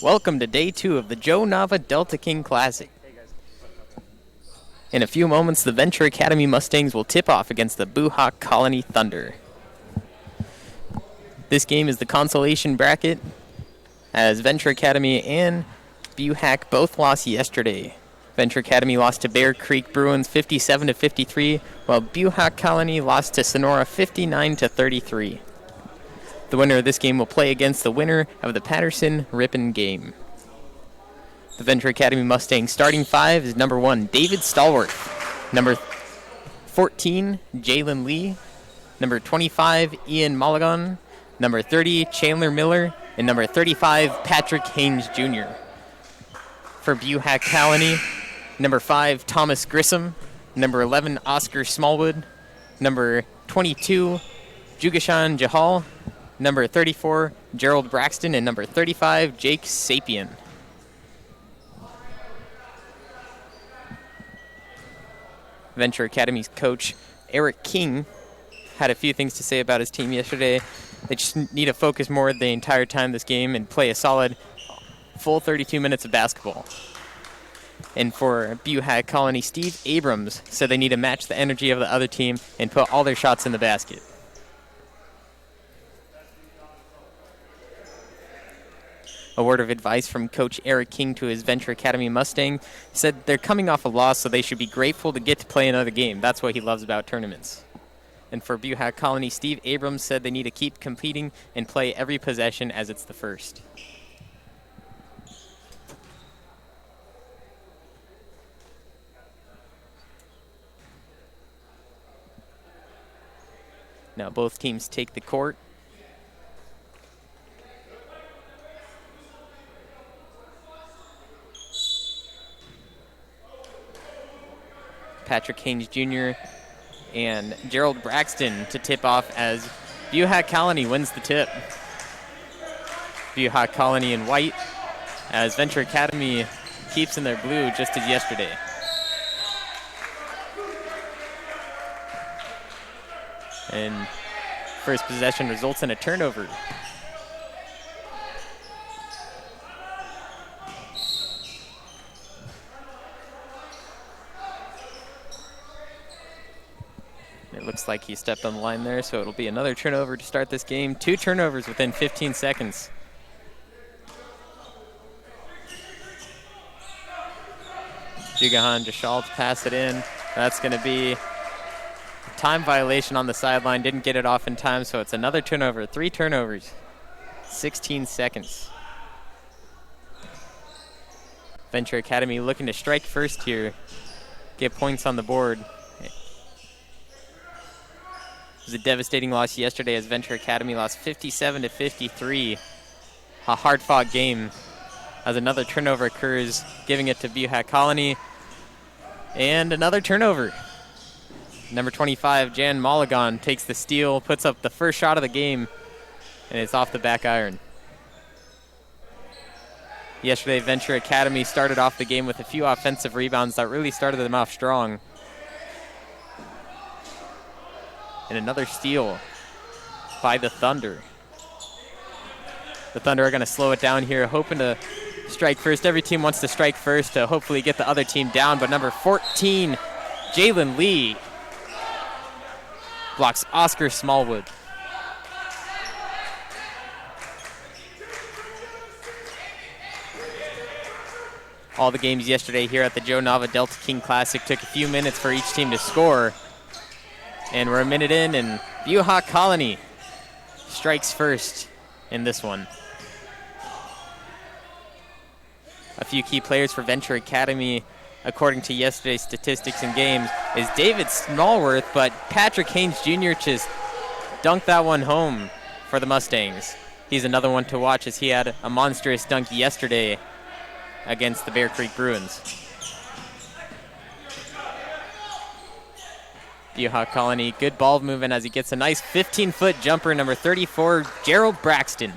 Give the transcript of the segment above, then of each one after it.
Welcome to day 2 of the Joe Nava Delta King Classic. In a few moments, the Venture Academy Mustangs will tip off against the Buhach Colony Thunder. This game is the consolation bracket, as Venture Academy and Buhach both lost yesterday. Venture Academy lost to Bear Creek Bruins 57-53, while Buhach Colony lost to Sonora 59-33. The winner of this game will play against the winner of the Patterson-Ripon game. The Venture Academy Mustangs starting 5 is number 1, David Stallworth. Number 14, Jalen Lee. Number 25, Ian Mulligan. Number 30, Chandler Miller. And number 35, Patrick Haynes Jr. For Buhach Colony, number 5, Thomas Grissom. Number 11, Oscar Smallwood. Number 22, Jugashan Jahal. Number 34, Gerald Braxton, and number 35, Jake Sapien. Venture Academy's coach, Eric King, had a few things to say about his team yesterday. They just need to focus more the entire time this game and play a solid full 32 minutes of basketball. And for Buhach Colony, Steve Abrams said they need to match the energy of the other team and put all their shots in the basket. A word of advice from Coach Eric King to his Venture Academy Mustang. He said they're coming off a loss, so they should be grateful to get to play another game. That's what he loves about tournaments. And for Buhach Colony, Steve Abrams said they need to keep competing and play every possession as it's the first. Now both teams take the court. Patrick Haynes Jr. and Gerald Braxton to tip off as Buhach Colony wins the tip. Buhach Colony in white as Venture Academy keeps in their blue just as yesterday. And first possession results in a turnover. It looks like he stepped on the line there, so it'll be another turnover to start this game. 2 turnovers within 15 seconds. Jugahan Jashal to pass it in. That's going to be a time violation on the sideline. Didn't get it off in time, so it's another turnover. 3 turnovers, 16 seconds. Venture Academy looking to strike first here, get points on the board. It was a devastating loss yesterday as Venture Academy lost 57-53. A hard-fought game as another turnover occurs, giving it to Buhach Colony. And another turnover. Number 25, Jan Mulligan, takes the steal, puts up the first shot of the game, and it's off the back iron. Yesterday, Venture Academy started off the game with a few offensive rebounds that really started them off strong. And another steal by the Thunder. The Thunder are going to slow it down here, hoping to strike first. Every team wants to strike first to hopefully get the other team down, but number 14, Jalen Lee, blocks Oscar Smallwood. All the games yesterday here at the Joe Nava Delta King Classic took a few minutes for each team to score. And we're a minute in, and Buhach Colony strikes first in this one. A few key players for Venture Academy, according to yesterday's statistics and games, is David Smallworth, but Patrick Haynes Jr. just dunked that one home for the Mustangs. He's another one to watch as he had a monstrous dunk yesterday against the Bear Creek Bruins. Buhach Colony, good ball movement as he gets a nice 15-foot jumper, number 34, Gerald Braxton.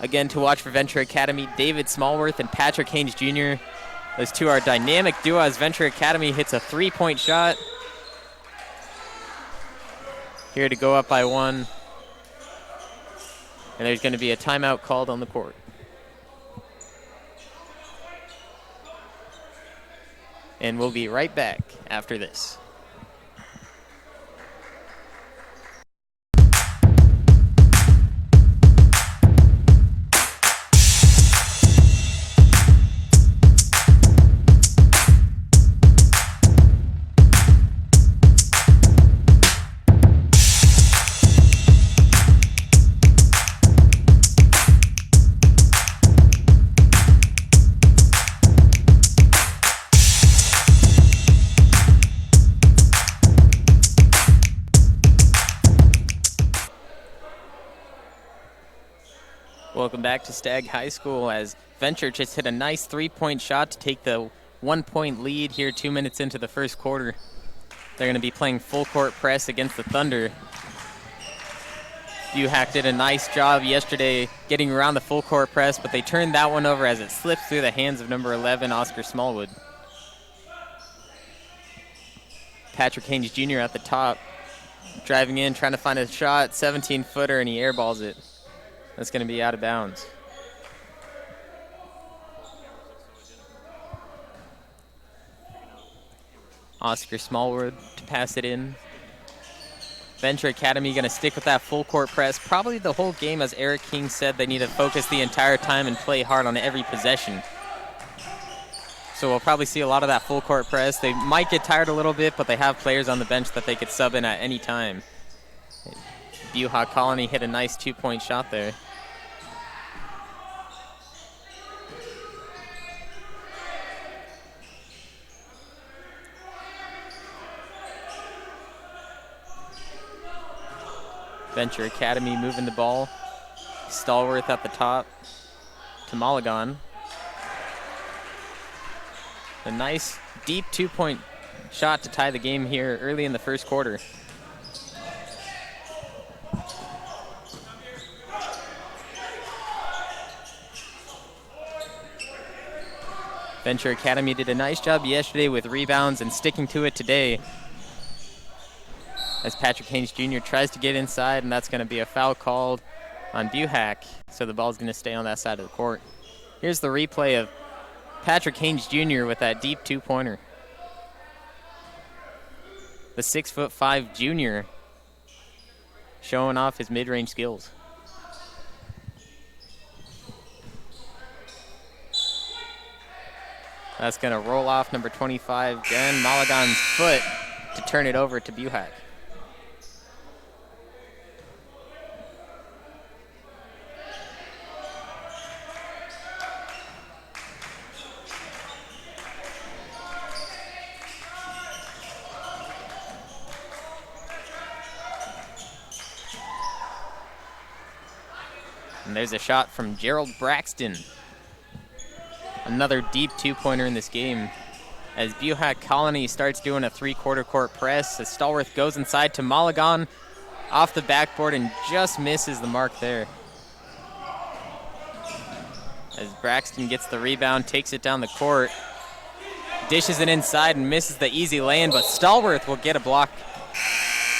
Again, to watch for Venture Academy, David Smallworth and Patrick Haynes Jr. Those two are a dynamic duo as Venture Academy hits a three-point shot. Here to go up by one. And there's going to be a timeout called on the court. And we'll be right back after this. Welcome back to Stagg High School as Venture just hit a nice three-point shot to take the 1-point lead here 2 minutes into the first quarter. They're going to be playing full court press against the Thunder. Buhach did a nice job yesterday getting around the full court press, but they turned that one over as it slipped through the hands of number 11, Oscar Smallwood. Patrick Haynes Jr. at the top, driving in, trying to find a shot, 17-footer, and he airballs it. That's going to be out of bounds. Oscar Smallwood to pass it in. Venture Academy going to stick with that full court press probably the whole game, as Eric King said they need to focus the entire time and play hard on every possession. So we'll probably see a lot of that full court press. They might get tired a little bit, but they have players on the bench that they could sub in at any time. Buhach Colony hit a nice 2-point shot there. Venture Academy moving the ball. Stallworth at the top to Mulligan. A nice deep 2-point shot to tie the game here early in the first quarter. Venture Academy did a nice job yesterday with rebounds and sticking to it today, as Patrick Haynes Jr. tries to get inside, and that's going to be a foul called on Buhach, so the ball's going to stay on that side of the court. Here's the replay of Patrick Haynes Jr. with that deep 2-pointer. The 6'5" junior showing off his mid-range skills. That's going to roll off number 25, Jen Mulligan's foot, to turn it over to Buhach. And there's a shot from Gerald Braxton. Another deep 2-pointer in this game, as Buhach Colony starts doing a 3-quarter court press as Stallworth goes inside to Mulligan. off the backboard and just misses the mark there. As Braxton gets the rebound, takes it down the court, dishes it inside and misses the easy lay-in, but Stallworth will get a block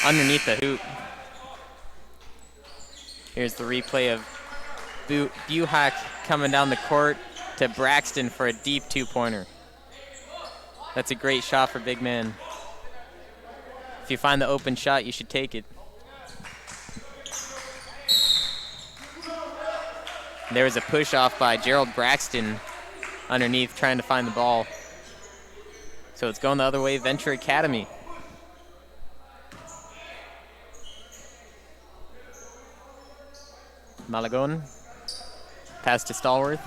underneath the hoop. Here's the replay of Buhach coming down the court to Braxton for a deep two-pointer. That's a great shot for big man. If you find the open shot, you should take it. There was a push-off by Gerald Braxton underneath trying to find the ball. So it's going the other way, Venture Academy. Malagon. Pass to Stallworth.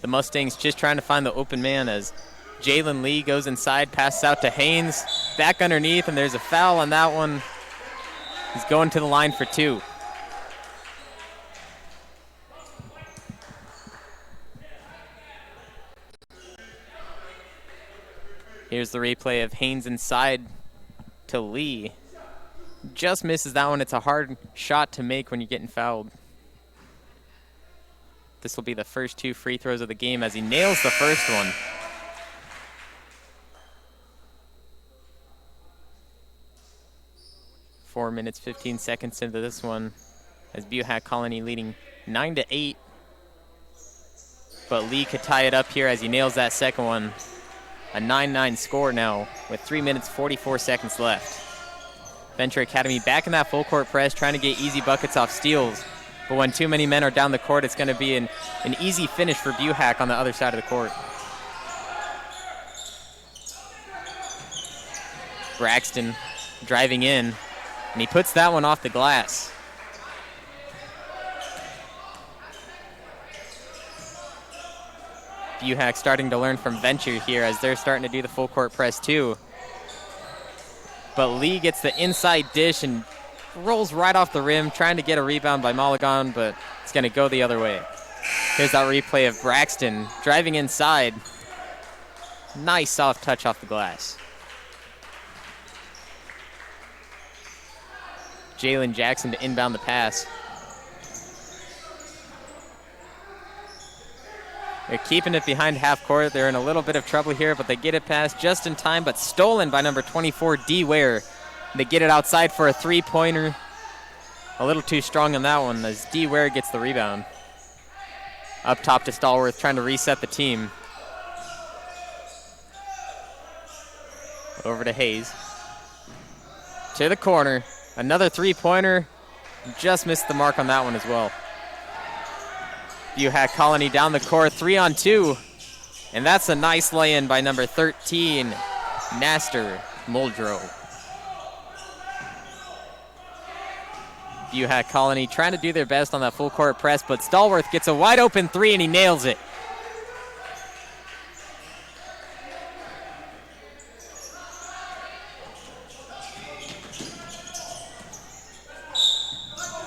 The Mustangs just trying to find the open man as Jalen Lee goes inside, passes out to Haynes. Back underneath, and there's a foul on that one. He's going to the line for two. Here's the replay of Haynes inside to Lee. Just misses that one. It's a hard shot to make when you're getting fouled. This will be the first two free throws of the game as he nails the first one. Four minutes, 15 seconds into this one as Buhach Colony leading 9-8. But Lee could tie it up here as he nails that second one. A 9-9 score now with 3 minutes, 44 seconds left. Venture Academy back in that full court press, trying to get easy buckets off steals. But when too many men are down the court, it's going to be an easy finish for Buhach on the other side of the court. Braxton driving in, and he puts that one off the glass. Buhach starting to learn from Venture here as they're starting to do the full court press too. But Lee gets the inside dish and rolls right off the rim, trying to get a rebound by Malagon, but it's going to go the other way. Here's that replay of Braxton driving inside. Nice soft touch off the glass. Jalen Jackson to inbound the pass. They're keeping it behind half court. They're in a little bit of trouble here, but they get it past just in time, but stolen by number 24, D. Ware. They get it outside for a three-pointer. A little too strong on that one as D. Ware gets the rebound. Up top to Stallworth, trying to reset the team. Over to Hayes. To the corner. Another three-pointer. Just missed the mark on that one as well. Buhach Colony down the court, 3-on-2. And that's a nice lay-in by number 13, Nasser Muldrow. Buhach Colony trying to do their best on that full court press, but Stallworth gets a wide open three and he nails it.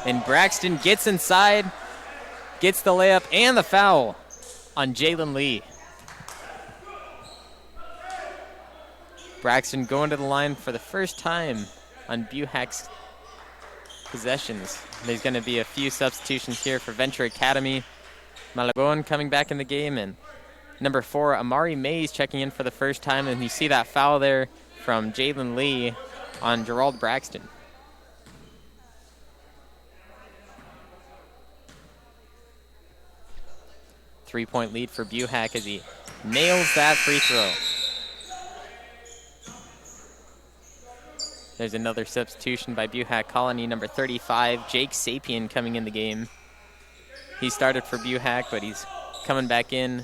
And Braxton gets inside, gets the layup and the foul on Jalen Lee. Braxton going to the line for the first time on Buhach's possessions. There's going to be a few substitutions here for Venture Academy. Malagon coming back in the game, and number 4, Amari Mays checking in for the first time, and you see that foul there from Jalen Lee on Gerald Braxton. Three-point lead for Buhach as he nails that free throw. There's another substitution by Buhach Colony, number 35, Jake Sapien coming in the game. He started for Buhach, but he's coming back in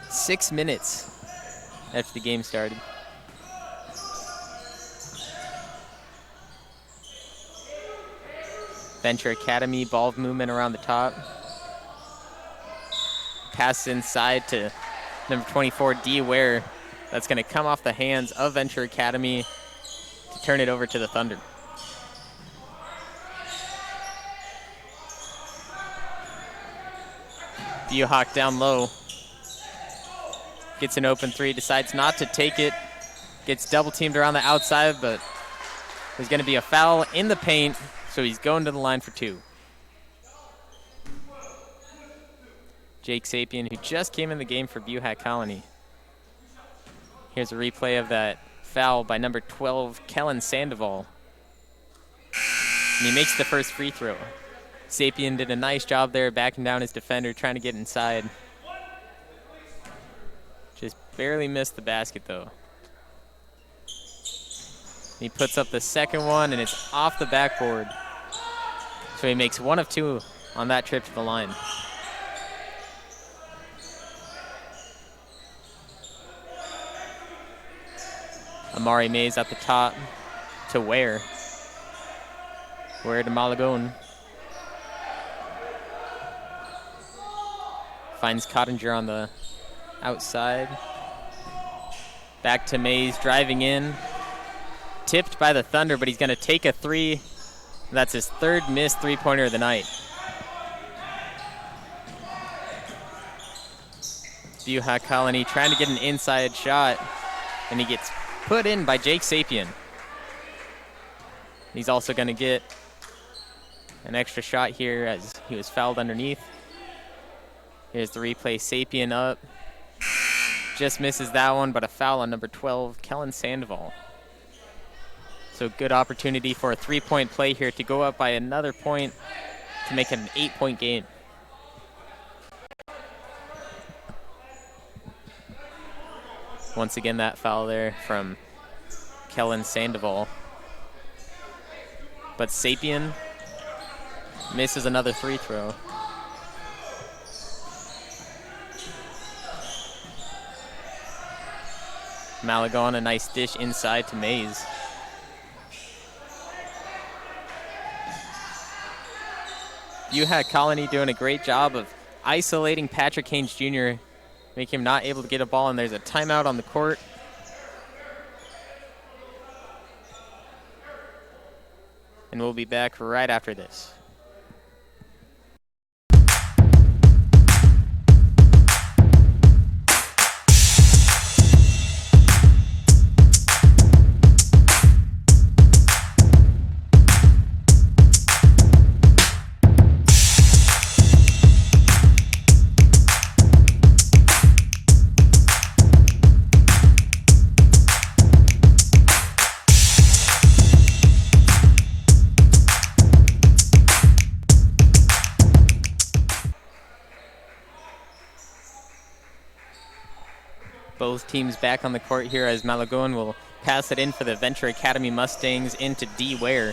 6 minutes after the game started. Venture Academy, ball movement around the top. Pass inside to number 24, D. Ware. That's going to come off the hands of Venture Academy to turn it over to the Thunder. Buhach down low. Gets an open three, decides not to take it. Gets double teamed around the outside, but there's going to be a foul in the paint, so he's going to the line for 2. Jake Sapien, who just came in the game for Buhach Colony. Here's a replay of that foul by number 12, Kellen Sandoval. And he makes the first free throw. Sapien did a nice job there backing down his defender, trying to get inside. Just barely missed the basket, though. He puts up the second one, and it's off the backboard. So he makes 1 of 2 on that trip to the line. Amari Mays at the top to Ware. Ware to Malagone. Finds Cottinger on the outside. Back to Mays, driving in. Tipped by the Thunder, but he's going to take a 3. That's his 3rd missed three-pointer of the night. Buhach Colony trying to get an inside shot, and he gets put in by Jake Sapien. He's also going to get an extra shot here as he was fouled underneath. Here's the replay. Sapien up. Just misses that one, but a foul on number 12, Kellen Sandoval. So good opportunity for a 3-point play here to go up by another point to make it an 8-point game. Once again, that foul there from Kellen Sandoval. But Sapien misses another free throw. Malagone, a nice dish inside to Mays. Buhach Colony doing a great job of isolating Patrick Haynes Jr., make him not able to get a ball, and there's a timeout on the court. And we'll be back right after this. Both teams back on the court here as Malagone will pass it in for the Venture Academy Mustangs into D. Ware.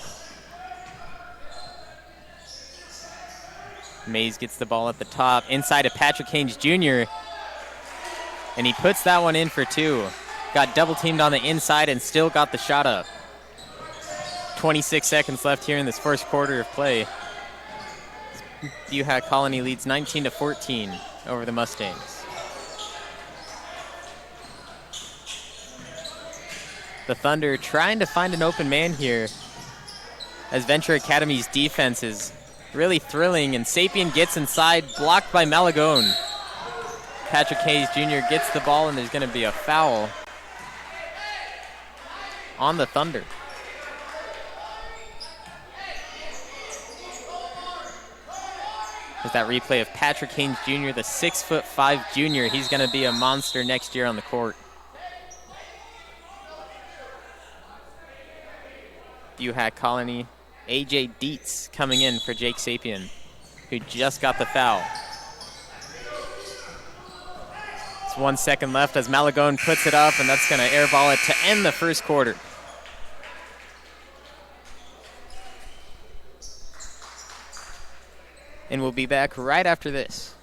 Mays gets the ball at the top, inside to Patrick Haynes Jr., and he puts that one in for 2. Got double teamed on the inside and still got the shot up. 26 seconds left here in this first quarter of play. Buhach Colony leads 19-14 over the Mustangs. The Thunder trying to find an open man here as Venture Academy's defense is really thrilling, and Sapien gets inside, blocked by Malagone. Patrick Hayes Jr. gets the ball, and there's going to be a foul on the Thunder. There's that replay of Patrick Haynes Jr., the 6'5" junior. He's going to be a monster next year on the court. Buhach Colony, A.J. Dietz coming in for Jake Sapien, who just got the foul. It's 1 second left as Malagone puts it up, and that's going to airball it to end the first quarter. And we'll be back right after this.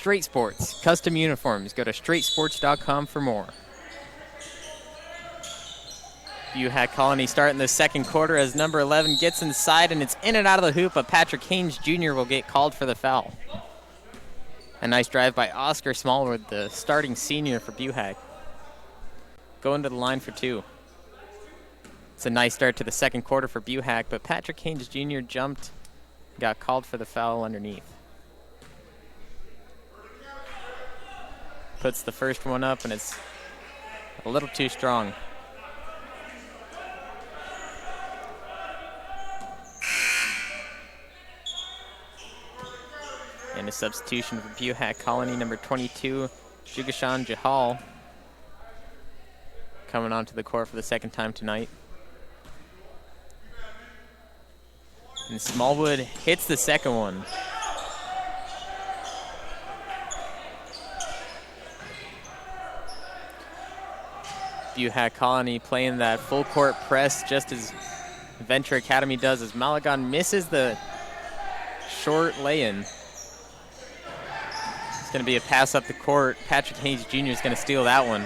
Straight Sports, custom uniforms. Go to straightsports.com for more. Buhach Colony starting the second quarter as number 11 gets inside, and it's in and out of the hoop, but Patrick Haynes Jr. will get called for the foul. A nice drive by Oscar Smallwood, the starting senior for Buhach. Going to the line for two. It's a nice start to the second quarter for Buhach, but Patrick Haynes Jr. jumped, got called for the foul underneath. Puts the first one up, and it's a little too strong. And a substitution for Buhach Colony, number 22, Jugashan Jahal, coming onto the court for the second time tonight. And Smallwood hits the second one. Buhach Colony playing that full court press just as Venture Academy does, as Malagon misses the short lay-in. It's going to be a pass up the court. Patrick Haynes Jr. is going to steal that one.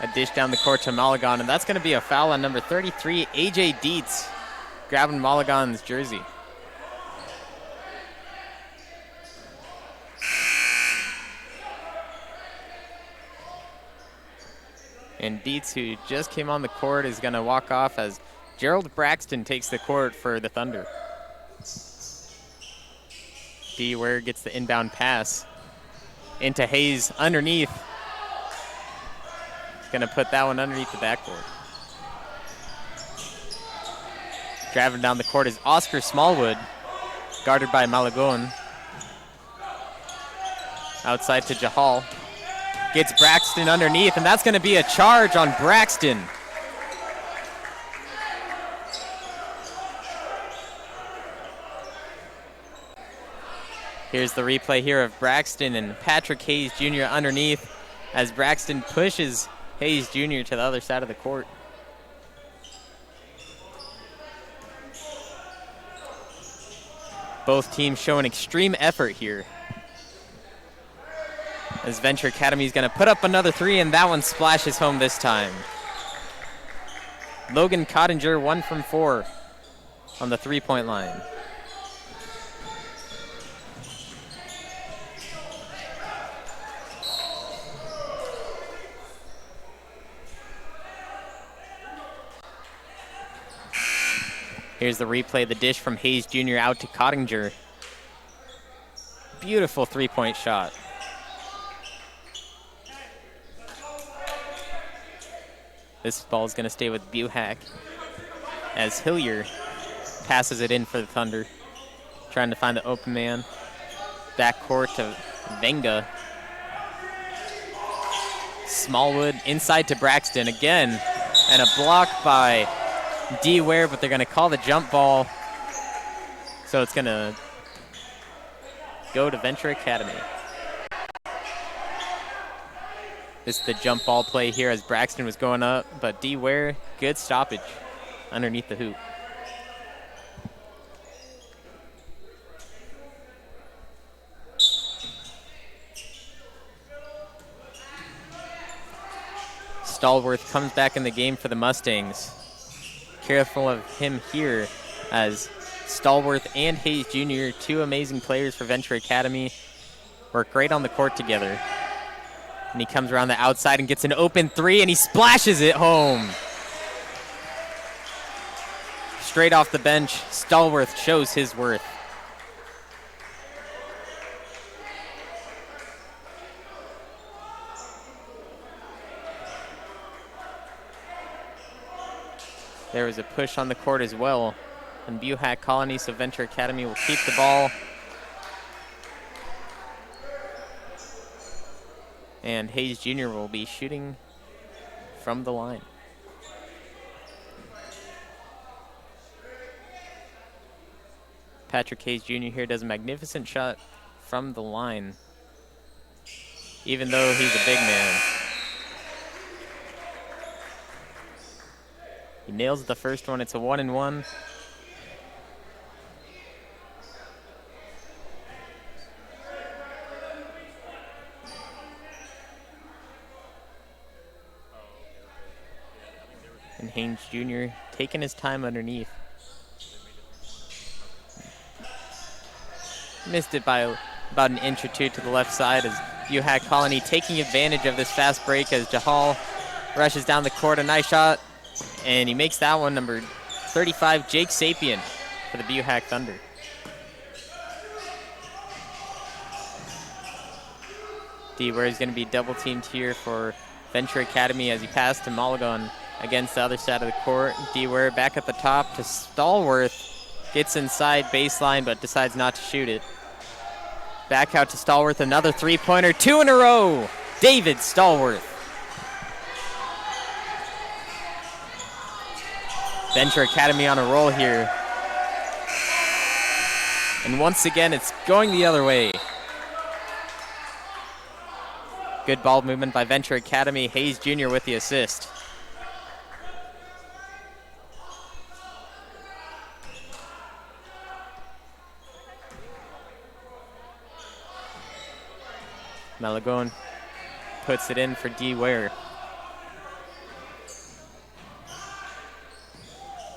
A dish down the court to Malagon, and that's going to be a foul on number 33, A.J. Dietz, grabbing Malagon's jersey. And Dietz, who just came on the court, is going to walk off as Gerald Braxton takes the court for the Thunder. D. Ware gets the inbound pass into Hayes underneath. Going to put that one underneath the backboard. Driving down the court is Oscar Smallwood, guarded by Malagon. Outside to Jahal. Gets Braxton underneath, and that's going to be a charge on Braxton. Here's the replay here of Braxton and Patrick Hayes Jr. underneath as Braxton pushes Hayes Jr. to the other side of the court. Both teams showing extreme effort here, as Venture Academy is going to put up another three, and that one splashes home this time. Logan Cottinger, 1 from 4 on the three-point line. Here's the replay, the dish from Hayes Jr. out to Cottinger. Beautiful three-point shot. This ball is going to stay with Buhach as Hillier passes it in for the Thunder, trying to find the open man. Backcourt to Venga. Smallwood inside to Braxton again, and a block by D. Ware, but they're going to call the jump ball, so it's going to go to Venture Academy. This is the jump ball play here as Braxton was going up, but D. Ware, good stoppage underneath the hoop. Stallworth comes back in the game for the Mustangs. Careful of him here as Stallworth and Hayes Jr., two amazing players for Venture Academy, work great on the court together. And he comes around the outside and gets an open three, and he splashes it home. Straight off the bench, Stallworth shows his worth. There was a push on the court as well. And Buhach Colony, so Venture Academy will keep the ball. And Hayes Jr. will be shooting from the line. Patrick Hayes Jr. here does a magnificent shot from the line, even though he's a big man. He nails the first one. It's a 1-and-1. And Haynes Jr. taking his time underneath. Missed it by about an inch or two to the left side as Buhach Colony taking advantage of this fast break as Jahal rushes down the court. A nice shot, and he makes that one. Number 35, Jake Sapien for the Buhach Thunder. D-Ware is going to be double teamed here for Venture Academy as he passed to Mulligan against the other side of the court. D-Ware back at the top to Stallworth. Gets inside baseline but decides not to shoot it. Back out to Stallworth, another three-pointer, 2 in a row. David Stallworth. Venture Academy on a roll here. And once again, it's going the other way. Good ball movement by Venture Academy. Hayes Jr. with the assist. Malagon puts it in for D-Ware.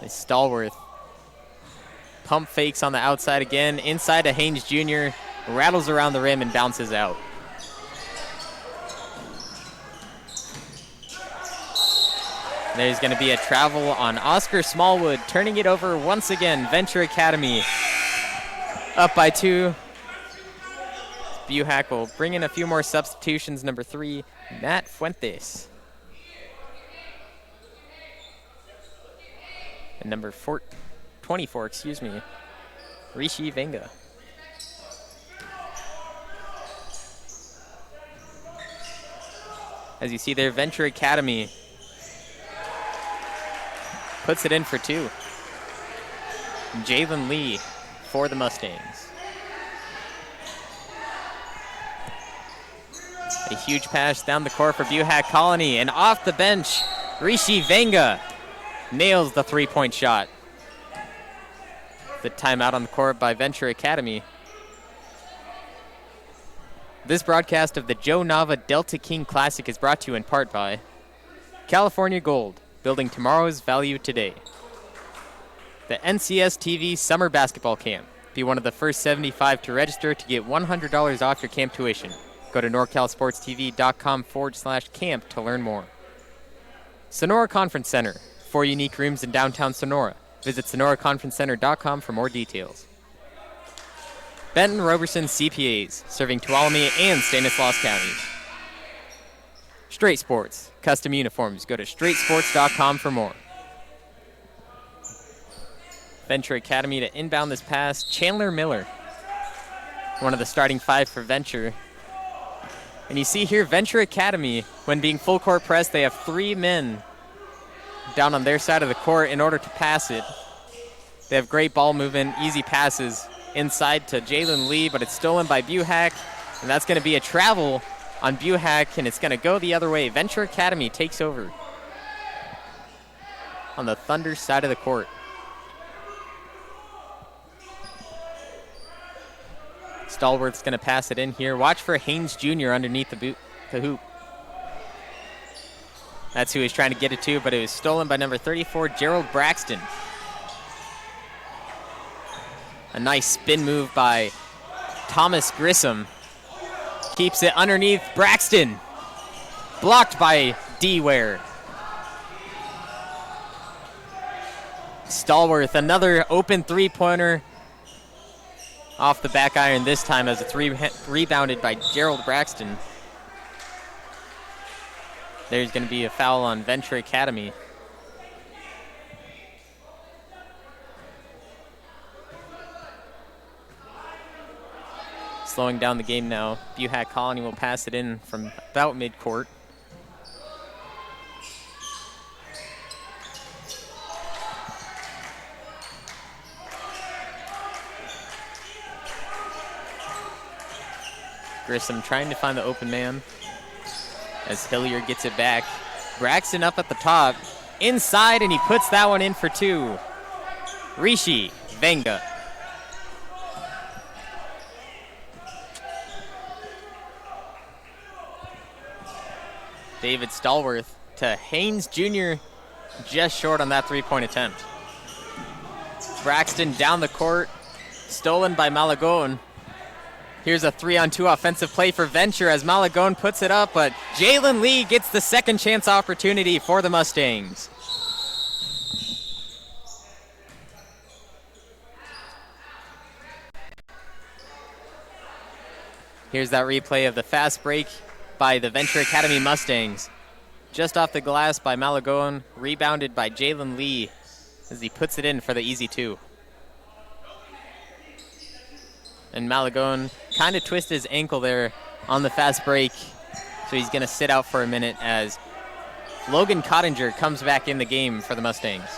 Stallworth. Pump fakes on the outside again. Inside to Haynes Jr. Rattles around the rim and bounces out. There's going to be a travel on Oscar Smallwood. Turning it over once again. Venture Academy up by 2. Buhach will bring in a few more substitutions. Number 3, Matt Fuentes. And number 24, Rishi Venga. As you see there, Venture Academy puts it in for 2. Jalen Lee for the Mustangs. A huge pass down the court for Buhach Colony, and off the bench, Rishi Venga nails the three-point shot. The timeout on the court by Venture Academy. This broadcast of the Joe Nava Delta King Classic is brought to you in part by California Gold, building tomorrow's value today. The NCS TV Summer Basketball Camp. Be one of the first 75 to register to get $100 off your camp tuition. Go to NorCalSportsTV.com/camp to learn more. Sonora Conference Center. 4 unique rooms in downtown Sonora. Visit SonoraConferenceCenter.com for more details. Benton Roberson CPAs, serving Tuolumne and Stanislaus counties. Straight Sports, custom uniforms. Go to straightsports.com for more. Venture Academy to inbound this pass. Chandler Miller, one of the starting 5 for Venture. And you see here, Venture Academy, when being full court press, they have 3 men down on their side of the court in order to pass it. They have great ball movement, easy passes inside to Jalen Lee, but it's stolen by Buhach, and that's going to be a travel on Buhach, and it's going to go the other way. Venture Academy takes over on the Thunder side of the court. Stallworth's going to pass it in here. Watch for Haynes Jr. underneath the hoop. That's who he's trying to get it to, but it was stolen by number 34, Gerald Braxton. A nice spin move by Thomas Grissom. Keeps it underneath Braxton. Blocked by D-Ware. Stallworth, another open three-pointer. Off the back iron this time as it's rebounded by Gerald Braxton. There's going to be a foul on Venture Academy. Slowing down the game now. Buhach Colony will pass it in from about midcourt. Grissom trying to find the open man as Hilliard gets it back. Braxton up at the top, inside, and he puts that one in for 2. Rishi Venga. David Stallworth to Haynes Jr. just short on that three-point attempt. Braxton down the court, stolen by Malagon. Here's a 3-on-2 offensive play for Venture as Malagon puts it up, but Jalen Lee gets the second chance opportunity for the Mustangs. Here's that replay of the fast break by the Venture Academy Mustangs. Just off the glass by Malagon, rebounded by Jalen Lee as he puts it in for the easy two. And Malagon kind of twisted his ankle there on the fast break, so he's going to sit out for a minute as Logan Cottinger comes back in the game for the Mustangs.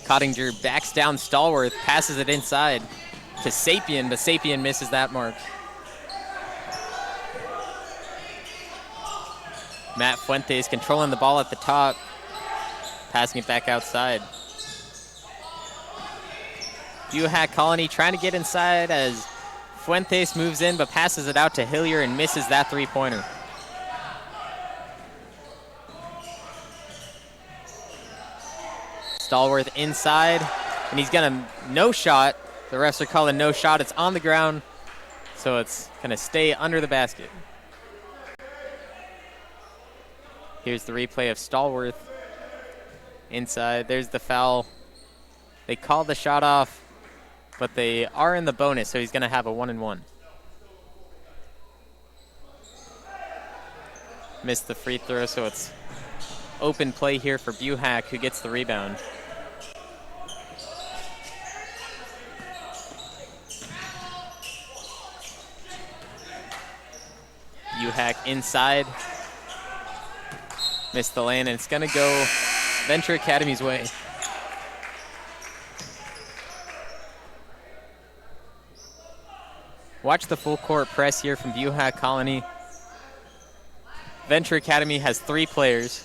Cottinger backs down Stallworth, passes it inside to Sapien, but Sapien misses that mark. Matt Fuentes controlling the ball at the top, passing it back outside. Buhach Colony trying to get inside as Fuentes moves in, but passes it out to Hillier and misses that three-pointer. Stallworth inside, and he's gonna no shot. The refs are calling no shot. It's on the ground, so it's gonna stay under the basket. Here's the replay of Stallworth inside. There's the foul. They called the shot off, but they are in the bonus, so he's gonna have a 1-and-1. Missed the free throw, so it's open play here for Buhach, who gets the rebound. Buhach inside. Missed the lane, and it's going to go Venture Academy's way. Watch the full court press here from Buhach Colony. Venture Academy has 3 players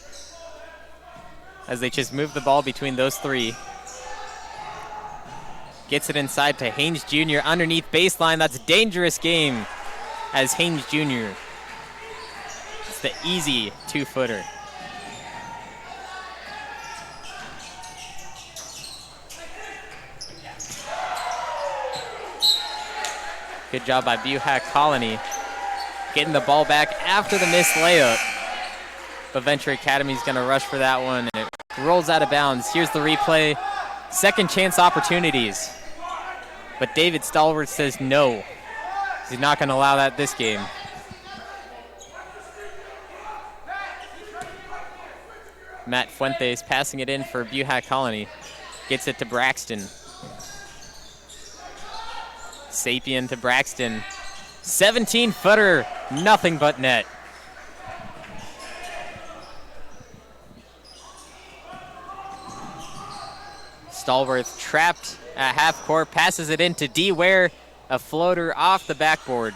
as they just move the ball between those 3. Gets it inside to Haynes Jr. underneath baseline. That's a dangerous game as Haynes Jr. It's the easy 2-footer. Good job by Buhach Colony getting the ball back after the missed layup. But Venture Academy's going to rush for that one, and it rolls out of bounds. Here's the replay. Second chance opportunities. But David Stallworth says no. He's not going to allow that this game. Matt Fuentes passing it in for Buhach Colony. Gets it to Braxton. Sapien to Braxton. 17-footer, nothing but net. Stallworth trapped at half court, passes it in to D. Ware, a floater off the backboard.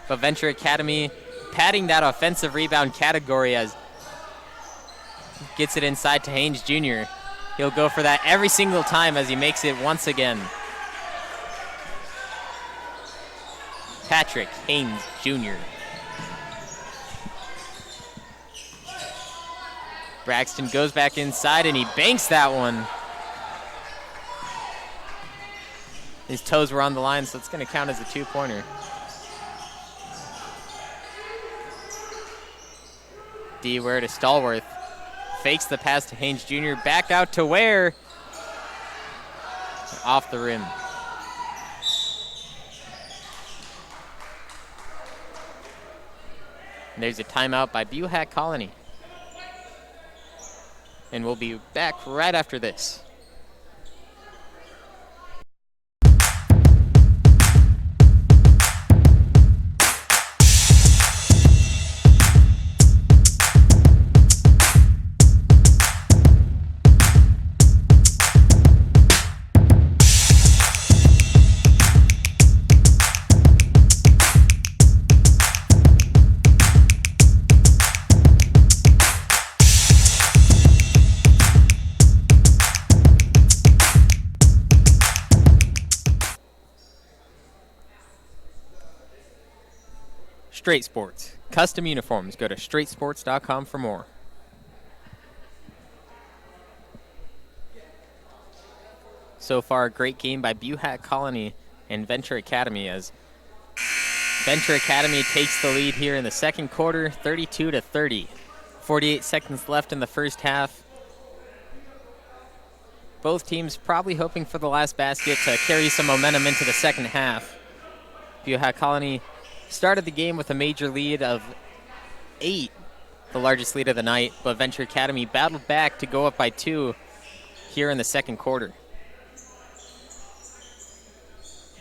But Venture Academy padding that offensive rebound category as gets it inside to Haynes Jr. He'll go for that every single time as he makes it once again. Patrick Haynes Jr. Braxton goes back inside and he banks that one. His toes were on the line, so it's going to count as a 2-pointer. D. Ware to Stallworth. Fakes the pass to Haynes Jr. Back out to Ware. Off the rim. And there's a timeout by Buhach Colony. And we'll be back right after this. Straight Sports. Custom uniforms. Go to straightsports.com for more. So far, a great game by Buhach Colony and Venture Academy as Venture Academy takes the lead here in the second quarter, 32-30. 48 seconds left in the first half. Both teams probably hoping for the last basket to carry some momentum into the second half. Buhach Colony started the game with a major lead of 8, the largest lead of the night, but Venture Academy battled back to go up by 2 here in the second quarter.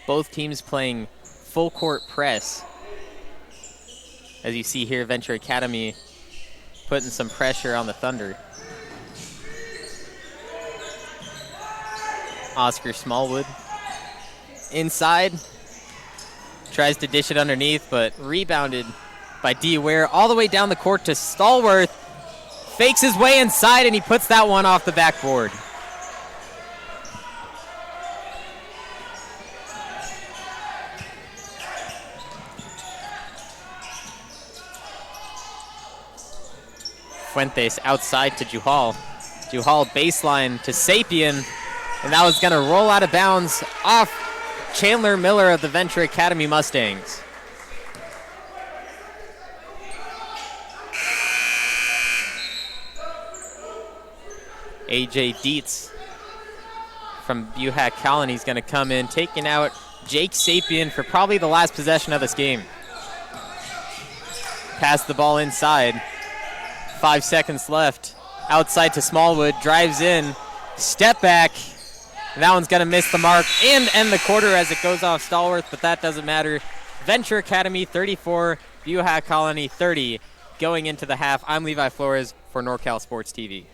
Both teams playing full court press. As you see here, Venture Academy putting some pressure on the Thunder. Oscar Smallwood inside. Tries to dish it underneath, but rebounded by D. Ware all the way down the court to Stallworth. Fakes his way inside, and he puts that one off the backboard. Fuentes outside to Juhal. Juhal baseline to Sapien, and that was going to roll out of bounds off Chandler Miller of the Venture Academy Mustangs. AJ Dietz from Buhach Colony is going to come in, taking out Jake Sapien for probably the last possession of this game. Pass the ball inside. 5 seconds left. Outside to Smallwood, drives in, step back. And that one's going to miss the mark and end the quarter as it goes off Stallworth, but that doesn't matter. Venture Academy 34, Buhach Colony 30. Going into the half, I'm Levi Flores for NorCal Sports TV.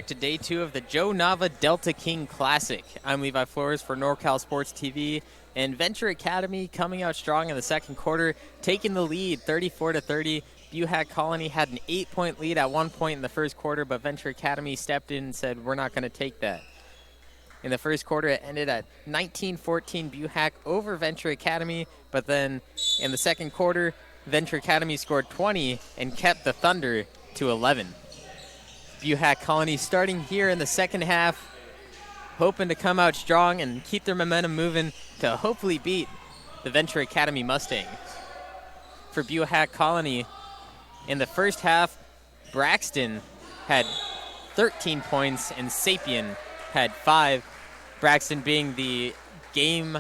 back to day 2 of the Joe Nava Delta King Classic. I'm Levi Flores for NorCal Sports TV, and Venture Academy coming out strong in the second quarter, taking the lead 34-30. Buhach Colony had an 8-point lead at one point in the first quarter, but Venture Academy stepped in and said, we're not going to take that. In the first quarter, it ended at 19-14 Buhach over Venture Academy, but then in the second quarter, Venture Academy scored 20 and kept the Thunder to 11. Buhach Colony starting here in the second half, hoping to come out strong and keep their momentum moving to hopefully beat the Venture Academy Mustangs. For Buhach Colony, in the first half, Braxton had 13 points and Sapien had 5. Braxton being the game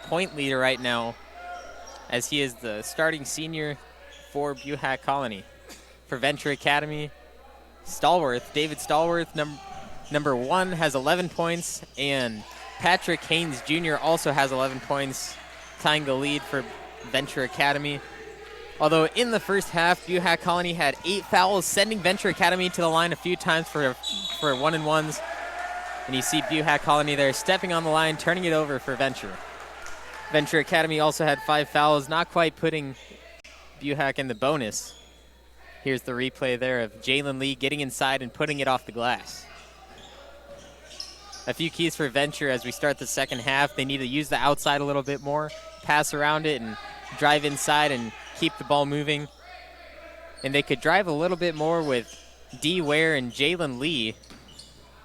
point leader right now, as he is the starting senior for Buhach Colony. For Venture Academy, David Stallworth, number 1, has 11 points, and Patrick Haynes Jr. also has 11 points, tying the lead for Venture Academy. Although in the first half, Buhach Colony had 8 fouls, sending Venture Academy to the line a few times for 1-and-1s. And you see Buhach Colony there stepping on the line, turning it over for Venture. Venture Academy also had 5 fouls, not quite putting Buhach in the bonus. Here's the replay there of Jalen Lee getting inside and putting it off the glass. A few keys for Venture as we start the second half. They need to use the outside a little bit more, pass around it, and drive inside and keep the ball moving. And they could drive a little bit more with D. Ware and Jalen Lee,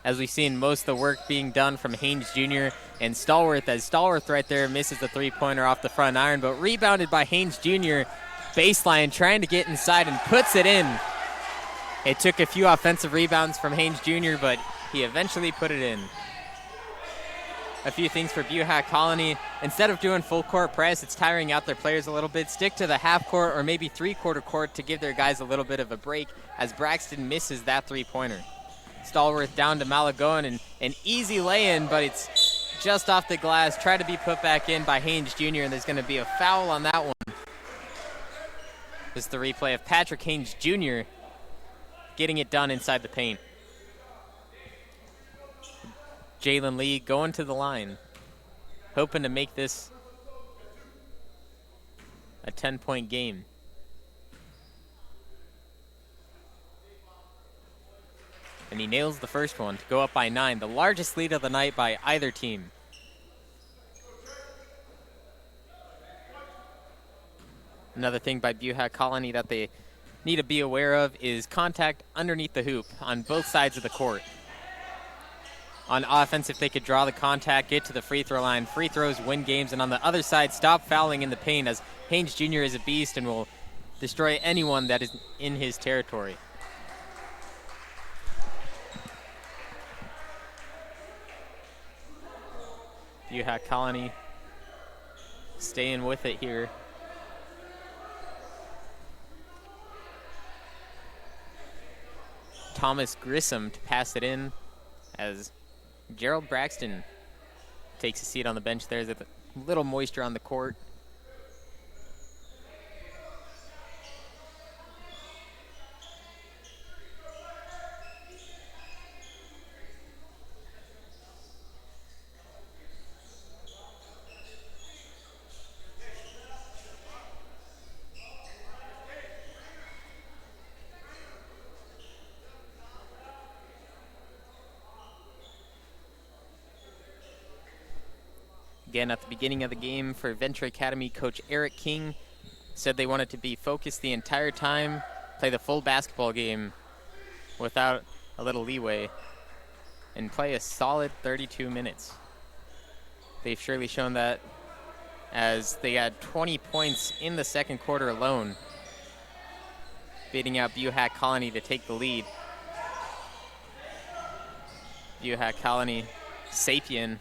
as we've seen most of the work being done from Haynes Jr. and Stallworth, as Stallworth right there misses the three-pointer off the front iron, but rebounded by Haynes Jr., baseline, trying to get inside and puts it in. It took a few offensive rebounds from Haynes Jr., but he eventually put it in. A few things for Buhach Colony. Instead of doing full court press, it's tiring out their players a little bit. Stick to the half court or maybe three-quarter court to give their guys a little bit of a break, as Braxton misses that three-pointer. Stallworth down to Malagoan, and an easy lay-in, but it's just off the glass. Tried to be put back in by Haynes Jr., and there's going to be a foul on that one. This is the replay of Patrick Haynes Jr. getting it done inside the paint. Jalen Lee going to the line, hoping to make this a 10-point game. And he nails the first one to go up by 9, the largest lead of the night by either team. Another thing by Buhach Colony that they need to be aware of is contact underneath the hoop on both sides of the court. On offense, if they could draw the contact, get to the free throw line, free throws win games, and on the other side, stop fouling in the paint, as Haynes Jr. is a beast and will destroy anyone that is in his territory. Buhach Colony staying with it here. Thomas Grissom to pass it in, as Gerald Braxton takes a seat on the bench there. There's a little moisture on the court. Again, at the beginning of the game for Venture Academy, Coach Eric King said they wanted to be focused the entire time, play the full basketball game without a little leeway, and play a solid 32 minutes. They've surely shown that, as they had 20 points in the second quarter alone, beating out Buhach Colony to take the lead. Buhach Colony, Sapien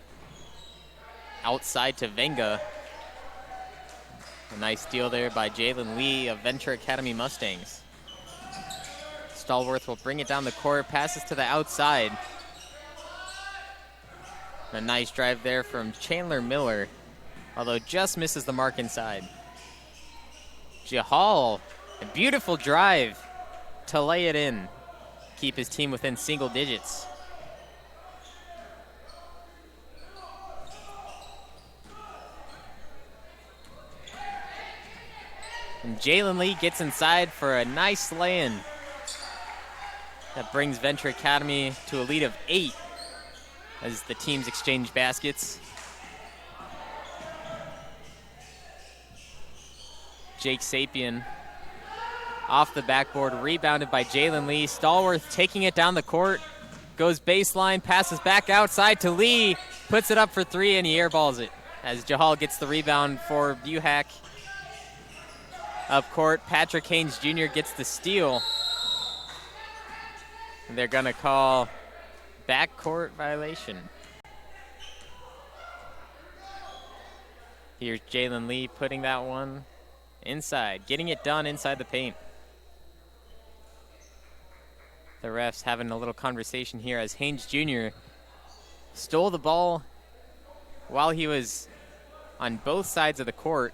outside to Venga. A nice steal there by Jalen Lee of Venture Academy Mustangs. Stallworth will bring it down the court, passes to the outside. A nice drive there from Chandler Miller, although just misses the mark inside. Jahal, a beautiful drive to lay it in. keep his team within single digits. And Jalen Lee gets inside for a nice lay-in. That brings Venture Academy to a lead of 8 as the teams exchange baskets. Jake Sapien off the backboard, rebounded by Jalen Lee. Stallworth taking it down the court, goes baseline, passes back outside to Lee, puts it up for 3, and he airballs it as Jahal gets the rebound for Buhach. Up court, Patrick Haynes Jr. gets the steal. And they're going to call backcourt violation. Here's Jalen Lee putting that one inside, getting it done inside the paint. The refs having a little conversation here as Haynes Jr. stole the ball while he was on both sides of the court.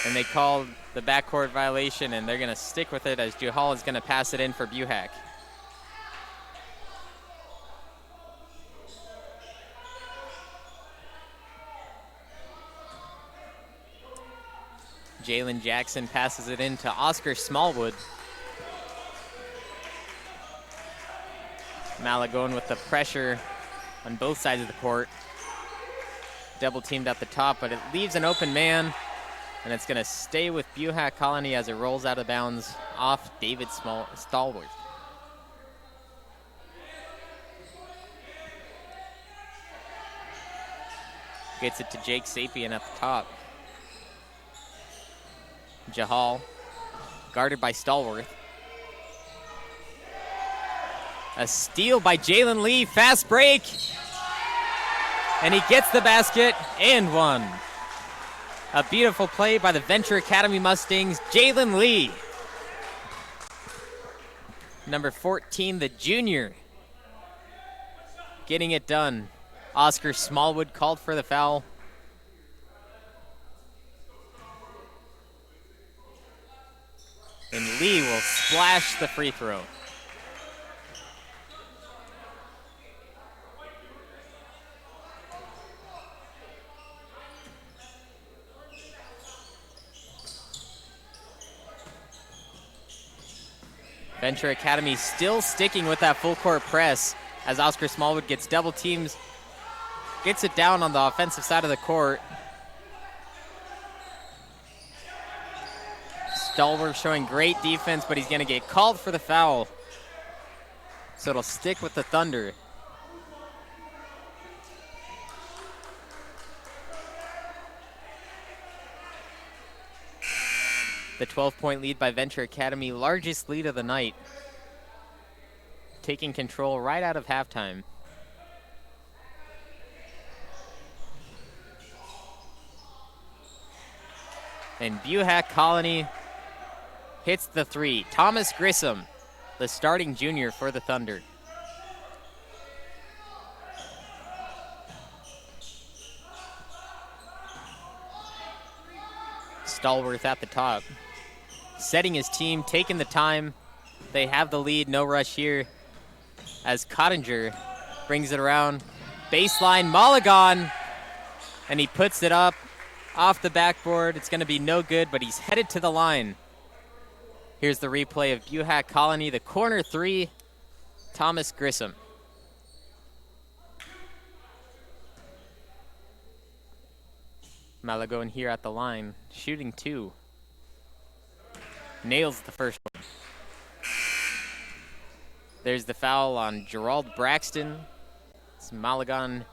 And they called the backcourt violation, and they're going to stick with it as Jahal is going to pass it in for Buhach. Jalen Jackson passes it in to Oscar Smallwood. Malagone with the pressure on both sides of the court. Double teamed at the top, but it leaves an open man. And it's going to stay with Buhach Colony as it rolls out of bounds off David Stallworth. Gets it to Jake Sapien at the top. Jahal, guarded by Stallworth. A steal by Jalen Lee, fast break. And he gets the basket and one. A beautiful play by the Venture Academy Mustangs, Jalen Lee. Number 14, the junior, getting it done. Oscar Smallwood called for the foul. And Lee will splash the free throw. Venture Academy still sticking with that full court press as Oscar Smallwood gets double teams, gets it down on the offensive side of the court. Stallworth showing great defense, but he's going to get called for the foul. So it'll stick with the Thunder. The 12-point lead by Venture Academy, largest lead of the night. Taking control right out of halftime. And Buhach Colony hits the three. Thomas Grissom, the starting junior for the Thunder. Stallworth at the top, setting his team, taking the time. They have the lead, no rush here. As Cottinger brings it around, baseline, Mulligan, and he puts it up off the backboard. It's going to be no good, but he's headed to the line. Here's the replay of Buhach Colony, the corner three, Thomas Grissom. Malagone here at the line, shooting two. Nails the first one. There's the foul on Gerald Braxton. It's Malagone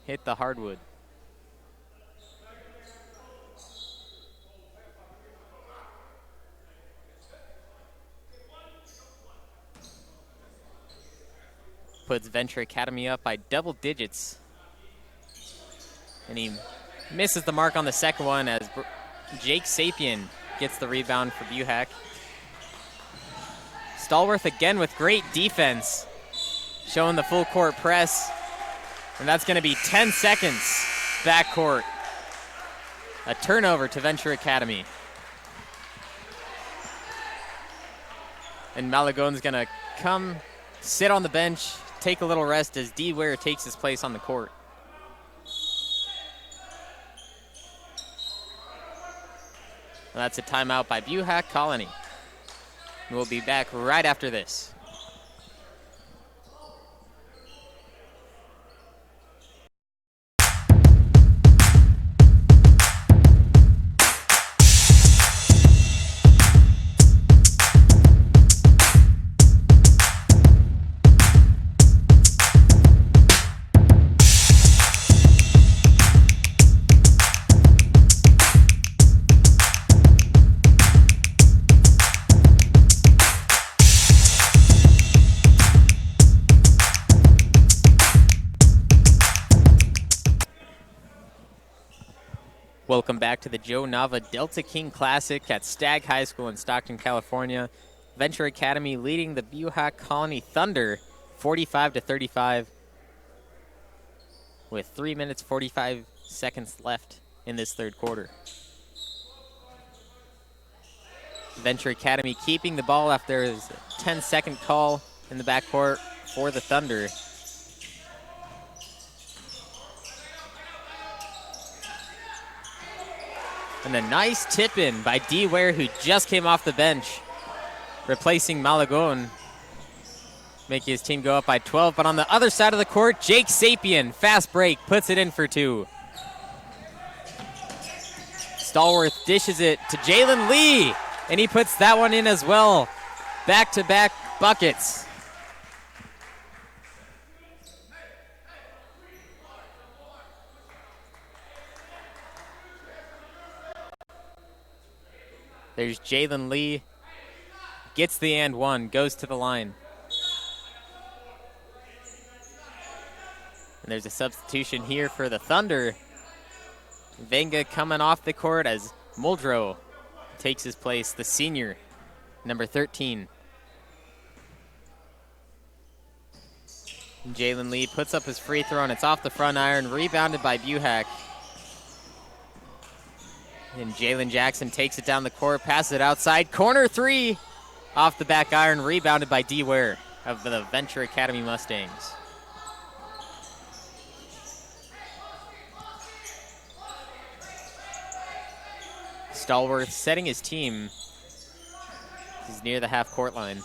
hit the hardwood. Puts Venture Academy up by double digits. And he misses the mark on the second one as Jake Sapien gets the rebound for Buhach. Stallworth again with great defense, showing the full court press. And that's going to be 10 seconds backcourt. A turnover to Venture Academy. And Malagon's going to come sit on the bench, take a little rest as D. Ware takes his place on the court. And that's a timeout by Buhach Colony. We'll be back right after this. Welcome back to the Joe Nava Delta King Classic at Stagg High School in Stockton, California. Venture Academy leading the Buhach Colony Thunder 45-35 with 3 minutes 45 seconds left in this third quarter. Venture Academy keeping the ball after his 10-second call in the backcourt for the Thunder. And a nice tip-in by D. Ware, who just came off the bench, replacing Malagon, making his team go up by 12. But on the other side of the court, Jake Sapien, fast break, puts it in for 2. Stallworth dishes it to Jalen Lee, and he puts that one in as well. Back-to-back buckets. There's Jalen Lee, gets the and one, goes to the line. And there's a substitution here for the Thunder. Venga coming off the court as Muldrow takes his place, the senior, number 13. Jalen Lee puts up his free throw, and it's off the front iron, rebounded by Buhach. And Jalen Jackson takes it down the court, passes it outside. Corner 3 off the back iron, rebounded by D. Ware of the Venture Academy Mustangs. Stallworth setting his team. He's near the half-court line.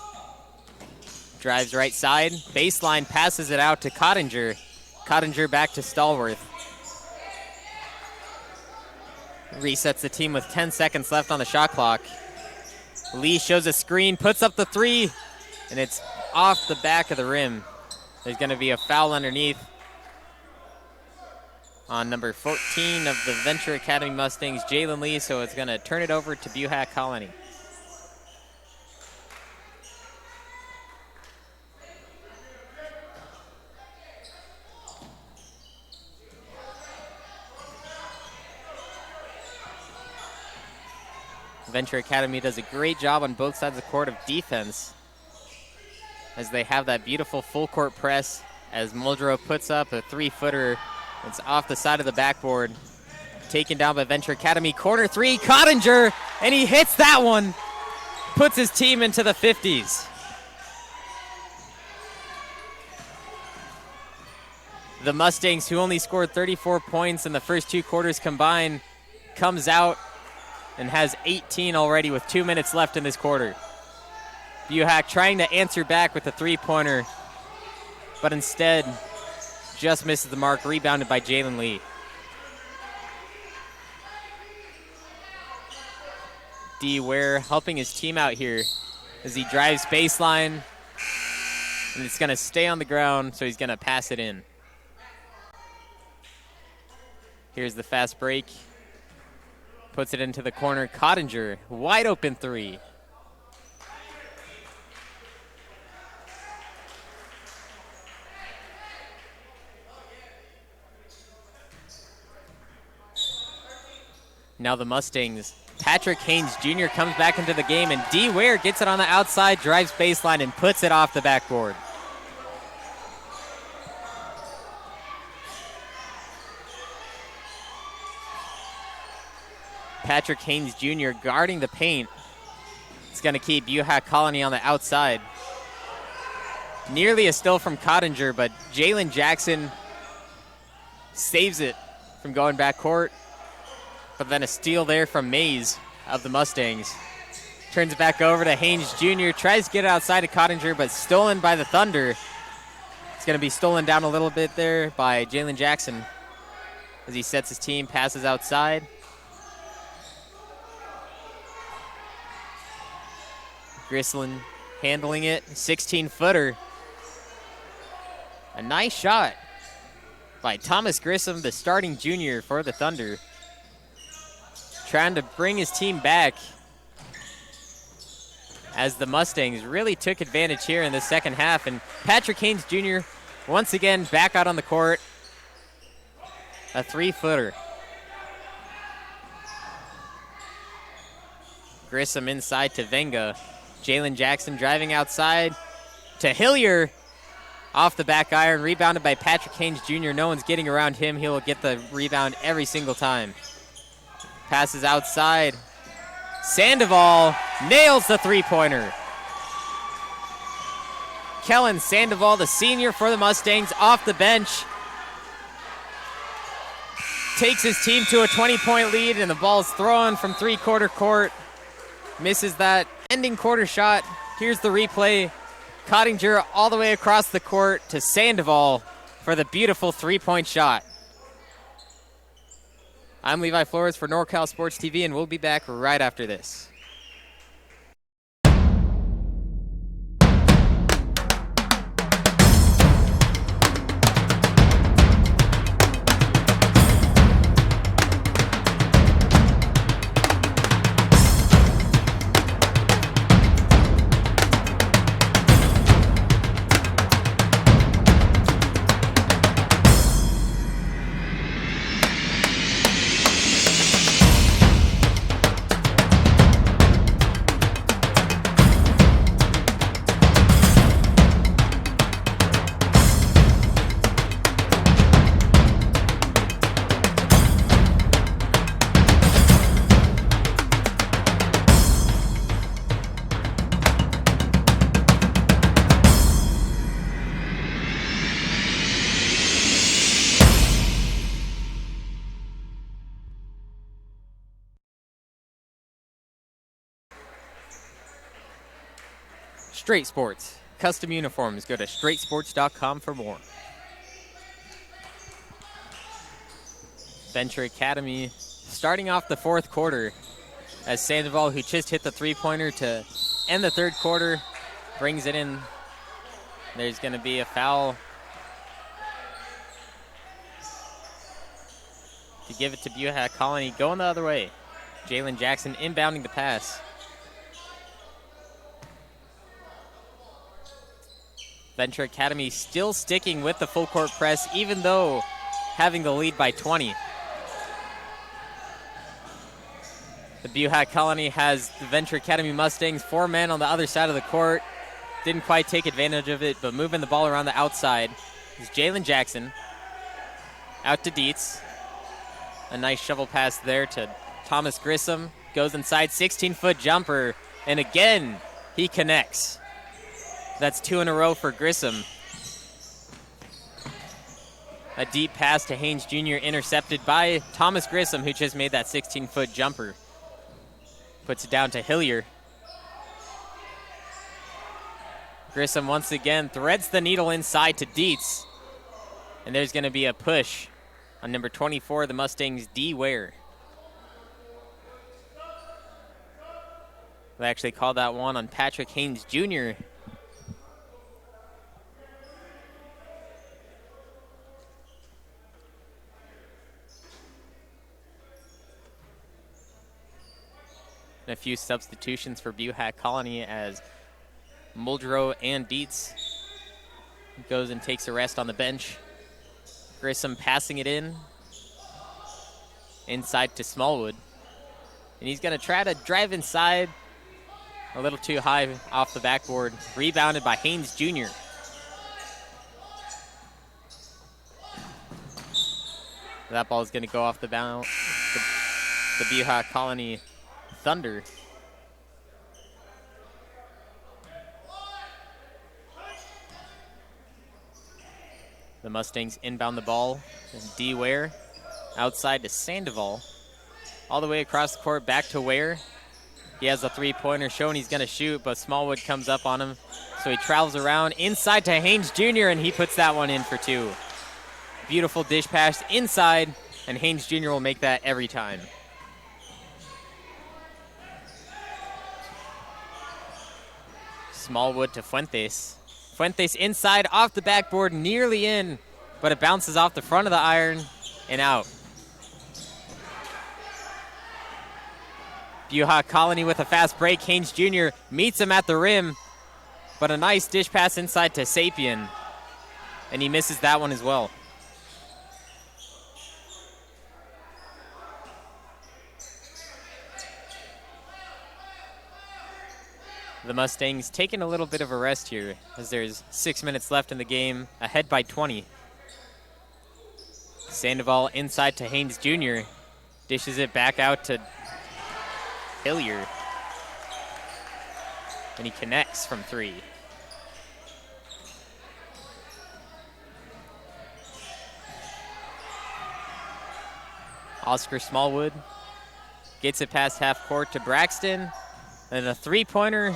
Drives right side, baseline, passes it out to Cottinger. Cottinger back to Stallworth. Resets the team with 10 seconds left on the shot clock. Lee shows a screen, puts up the 3, and it's off the back of the rim. There's going to be a foul underneath on number 14 of the Venture Academy Mustangs, Jalen Lee, so it's going to turn it over to Buhach Colony. Venture Academy does a great job on both sides of the court of defense as they have that beautiful full court press as Muldrow puts up a 3-footer. It's off the side of the backboard. Taken down by Venture Academy. Corner 3, Cottinger, and he hits that one. Puts his team into the 50s. The Mustangs, who only scored 34 points in the first 2 quarters combined, comes out and has 18 already with 2 minutes left in this quarter. Buhach trying to answer back with a 3-pointer, but instead just misses the mark, rebounded by Jalen Lee. D. Ware helping his team out here as he drives baseline, and it's going to stay on the ground, so he's going to pass it in. Here's the fast break. Puts it into the corner. Cottinger, wide open 3. Now the Mustangs. Patrick Haynes Jr. comes back into the game, and D. Ware gets it on the outside, drives baseline, and puts it off the backboard. Patrick Haynes Jr. guarding the paint It's going to keep Buhach Colony on the outside. Nearly a steal from Cottinger, but Jalen Jackson saves it from going back court. But then a steal there from Mays of the Mustangs. Turns it back over to Haynes Jr. Tries to get it outside of Cottinger, but stolen by the Thunder. It's going to be stolen down a little bit there by Jalen Jackson as he sets his team, passes outside. Grisland handling it, 16-footer. A nice shot by Thomas Grissom, the starting junior for the Thunder. Trying to bring his team back as the Mustangs really took advantage here in the second half. And Patrick Haynes Jr. once again back out on the court. A 3-footer. Grissom inside to Venga. Jalen Jackson driving outside to Hillier. Off the back iron, rebounded by Patrick Haynes Jr. No one's getting around him. He'll get the rebound every single time. Passes outside. Sandoval nails the three-pointer. Kellen Sandoval, the senior for the Mustangs, off the bench. Takes his team to a 20-point lead, and the ball's thrown from three-quarter court. Misses that ending quarter shot. Here's the replay. Cottinger all the way across the court to Sandoval for the beautiful three-point shot. I'm Levi Flores for NorCal Sports TV, and we'll be back right after this. Straight Sports. Custom uniforms. Go to straightsports.com for more. Venture Academy starting off the fourth quarter as Sandoval, who just hit the three-pointer to end the third quarter, brings it in. There's going to be a foul to give it to Buhach Colony. Going the other way. Jalen Jackson inbounding the pass. Venture Academy still sticking with the full court press, even though having the lead by 20. The Buhach Colony has the Venture Academy Mustangs, 4 men on the other side of the court. Didn't quite take advantage of it, but moving the ball around the outside is Jalen Jackson. Out to Dietz. A nice shovel pass there to Thomas Grissom. Goes inside, 16-foot jumper, and again, he connects. That's 2 in a row for Grissom. A deep pass to Haynes Jr. intercepted by Thomas Grissom, who just made that 16-foot jumper. Puts it down to Hillier. Grissom once again threads the needle inside to Dietz. And there's going to be a push on number 24, the Mustangs, D. Ware. They actually called that one on Patrick Haynes Jr. And a few substitutions for Buhach Colony as Muldrow and Dietz goes and takes a rest on the bench. Grissom passing it inside to Smallwood. And he's going to try to drive inside. A little too high off the backboard. Rebounded by Haynes Jr. That ball is going to go off the bounce. The Buhach Colony Thunder. The Mustangs inbound the ball. D. Ware outside to Sandoval. All the way across the court, back to Ware. He has a three-pointer showing he's going to shoot, but Smallwood comes up on him. So he travels around inside to Haynes Jr., and he puts that one in for two. Beautiful dish pass inside, and Haynes Jr. will make that every time. Smallwood to Fuentes. Fuentes inside, off the backboard, nearly in, but it bounces off the front of the iron and out. Buhach Colony with a fast break. Haynes Jr. meets him at the rim, but a nice dish pass inside to Sapien, and he misses that one as well. The Mustangs taking a little bit of a rest here as there's 6 minutes left in the game, ahead by 20. Sandoval inside to Haynes Jr. Dishes it back out to Hilliard. And he connects from three. Oscar Smallwood gets it past half court to Braxton. And a three-pointer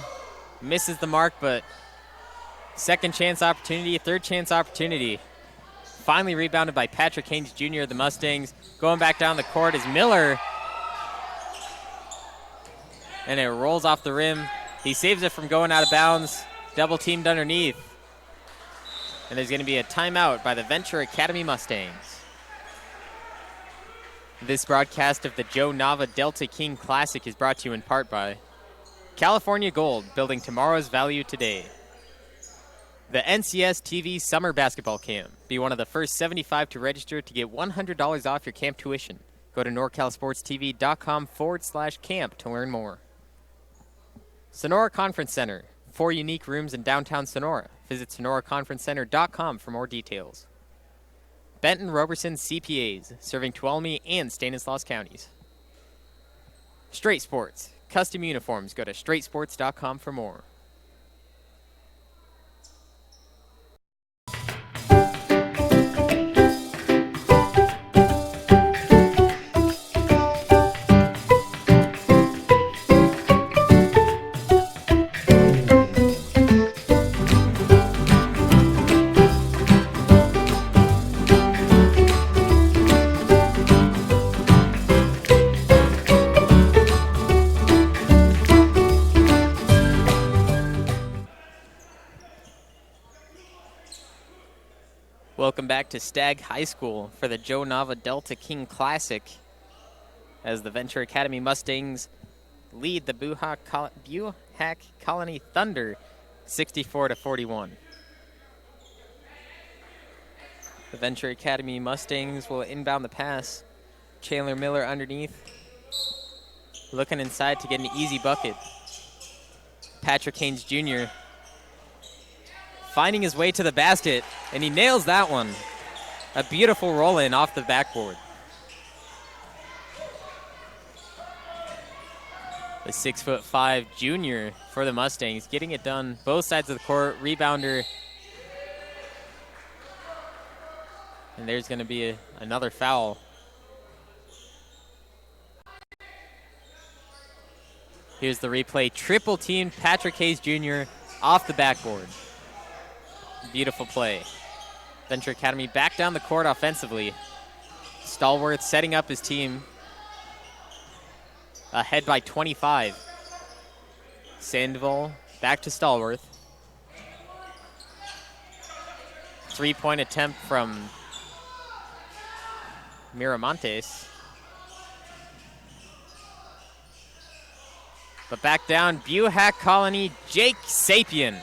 misses the mark, but second chance opportunity, third chance opportunity. Finally rebounded by Patrick Haynes Jr. The Mustangs going back down the court is Miller. And it rolls off the rim. He saves it from going out of bounds. Double teamed underneath. And there's going to be a timeout by the Venture Academy Mustangs. This broadcast of the Joe Nava Delta King Classic is brought to you in part by California Gold, building tomorrow's value today. The NCS TV Summer Basketball Camp. Be one of the first 75 to register to get $100 off your camp tuition. Go to NorCalSportsTV.com/camp to learn more. Sonora Conference Center. 4 unique rooms in downtown Sonora. Visit SonoraConferenceCenter.com for more details. Benton Roberson CPAs, serving Tuolumne and Stanislaus counties. Straight Sports. Custom uniforms. Go to straightsports.com for more. Welcome back to Stagg High School for the Joe Nava Delta King Classic as the Venture Academy Mustangs lead the Buhach Colony Thunder 64-41. The Venture Academy Mustangs will inbound the pass. Chandler Miller underneath, looking inside to get an easy bucket. Patrick Haynes Jr. finding his way to the basket, and he nails that one. A beautiful roll-in off the backboard. The 6'5" junior for the Mustangs, getting it done both sides of the court. Rebounder. And there's going to be another foul. Here's the replay. Triple team Patrick Hayes Jr. off the backboard. Beautiful play. Venture Academy back down the court offensively. Stallworth setting up his team. Ahead by 25. Sandoval back to Stallworth. Three-point attempt from Miramontes. But back down, Buhach Colony, Jake Sapien.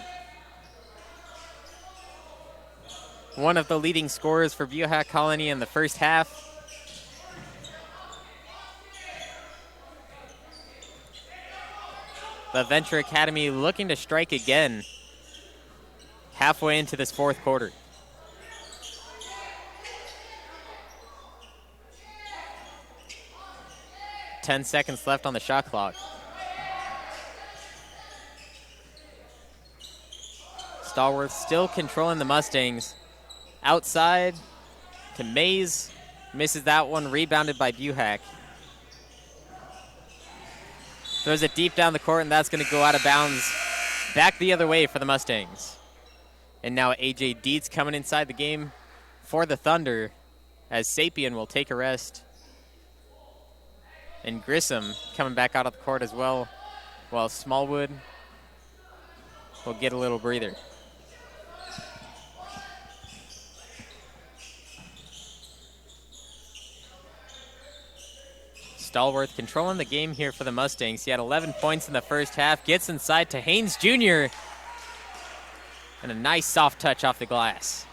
One of the leading scorers for Buhach Colony in the first half. The Venture Academy looking to strike again halfway into this fourth quarter. Ten seconds left on the shot clock. Stallworth still controlling the Mustangs outside to Mays. Misses that one, rebounded by Buhach. Throws it deep down the court, and that's going to go out of bounds. Back the other way for the Mustangs. And now A.J. Dietz coming inside the game for the Thunder, as Sapien will take a rest. And Grissom coming back out of the court as well, while Smallwood will get a little breather. Stallworth controlling the game here for the Mustangs. He had 11 points in the first half. Gets inside to Haynes Jr. And a nice soft touch off the glass.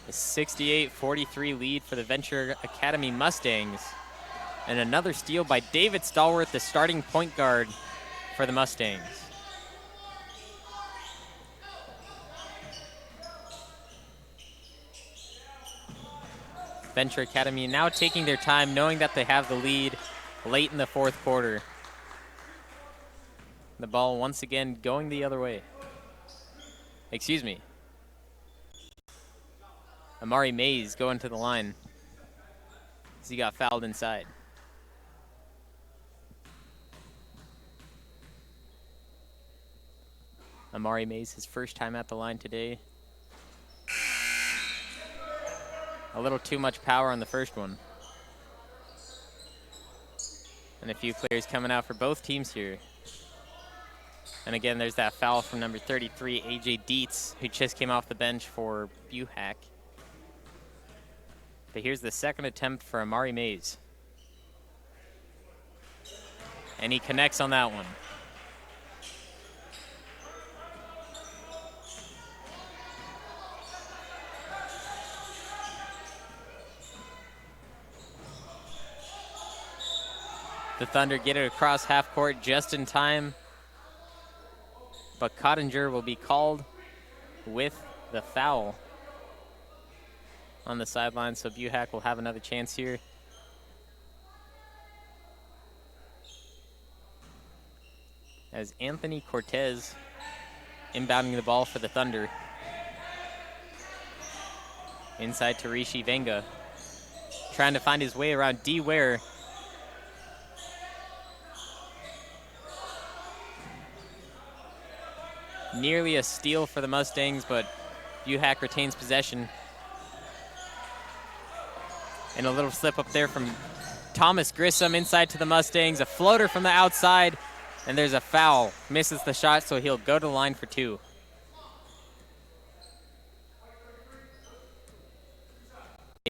A 68-43 lead for the Venture Academy Mustangs. And another steal by David Stallworth, the starting point guard for the Mustangs. Venture Academy now taking their time, knowing that they have the lead late in the fourth quarter. The ball once again going the other way. Excuse me. Amari Mays going to the line as he got fouled inside. Amari Mays, his first time at the line today. A little too much power on the first one. And a few players coming out for both teams here. And again, there's that foul from number 33, A.J. Dietz, who just came off the bench for Buhach. But here's the second attempt for Amari Mays. And he connects on that one. The Thunder get it across half court just in time. But Cottinger will be called with the foul on the sideline, so Buhach will have another chance here. As Anthony Cortez inbounding the ball for the Thunder. Inside to Rishi Venga. Trying to find his way around D. Ware. Nearly a steal for the Mustangs, but Buhach retains possession. And a little slip up there from Thomas Grissom inside to the Mustangs. A floater from the outside, and there's a foul. Misses the shot, so he'll go to the line for two.